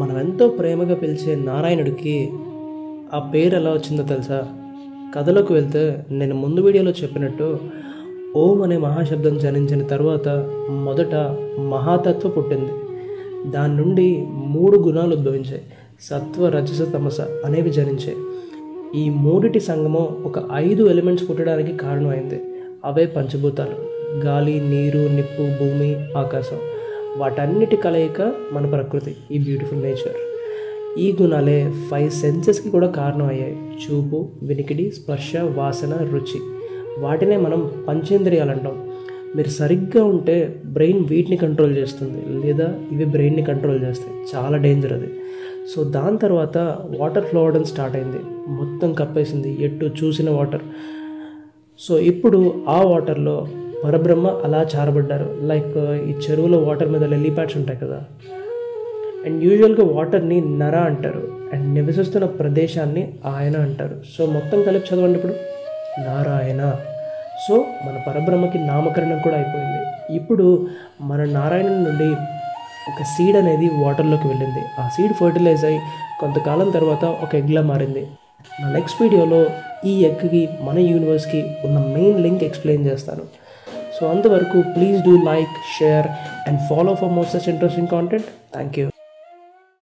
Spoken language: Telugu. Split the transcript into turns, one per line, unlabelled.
మనం ఎంతో ప్రేమగా పిలిచే నారాయణుడికి ఆ పేరు ఎలా వచ్చిందో తెలుసా? కథలోకి వెళ్తే నేను ముందు వీడియోలో చెప్పినట్టు ఓం అనే మహాశబ్దం జనించిన తర్వాత మొదట మహాతత్వ పుట్టింది. దాని నుండి 3 గుణాలు ఉద్భవించాయి. సత్వ, రజస, తమస అనేవి జనించాయి. ఈ మూడిటి సంగమం ఒక 5 ఎలిమెంట్స్ పుట్టడానికి కారణమైంది. అవే పంచభూతాలు: గాలి, నీరు, నిప్పు, భూమి, ఆకాశం. వాటన్నిటి కలయిక మన ప్రకృతి, ఈ బ్యూటిఫుల్ నేచర్. ఈ గుణాలే 5 సెన్సెస్కి కూడా కారణం అయ్యాయి: చూపు, వినికిడి, స్పర్శ, వాసన, రుచి. వాటినే మనం పంచేంద్రియాలు అంటాం. మీరు సరిగ్గా ఉంటే బ్రెయిన్ వీటిని కంట్రోల్ చేస్తుంది, లేదా ఇవి బ్రెయిన్ని కంట్రోల్ చేస్తాయి. చాలా డేంజర్ అది. సో దాని తర్వాత వాటర్ ఫ్లో అవడం స్టార్ట్ అయింది. మొత్తం కప్పేసింది, ఎటు చూసిన వాటర్. సో ఇప్పుడు ఆ వాటర్లో పరబ్రహ్మ అలా చారబడ్డారు. లైక్ ఈ చెరువులో వాటర్ మీద లిల్లీ ప్యాడ్స్ ఉంటాయి కదా, అండ్ యూజువల్గా వాటర్ని నర అంటారు, అండ్ నివసిస్తున్న ప్రదేశాన్ని ఆయన అంటారు. సో మొత్తం కలిపి చదవండి ఇప్పుడు, నారాయణ. సో మన పరబ్రహ్మకి నామకరణం కూడా అయిపోయింది. ఇప్పుడు మన నారాయణుని నుండి ఒక సీడ్ అనేది వాటర్లోకి వెళ్ళింది. ఆ సీడ్ ఫర్టిలైజ్ అయ్యి కొంతకాలం తర్వాత ఒక ఎగ్లా మారింది. నా నెక్స్ట్ వీడియోలో ఈ ఎగ్కి మన యూనివర్స్కి ఉన్న మెయిన్ లింక్ ఎక్స్ప్లెయిన్ చేస్తాను. సో అంతవరకు please do like, share and follow for more such interesting content. Thank you.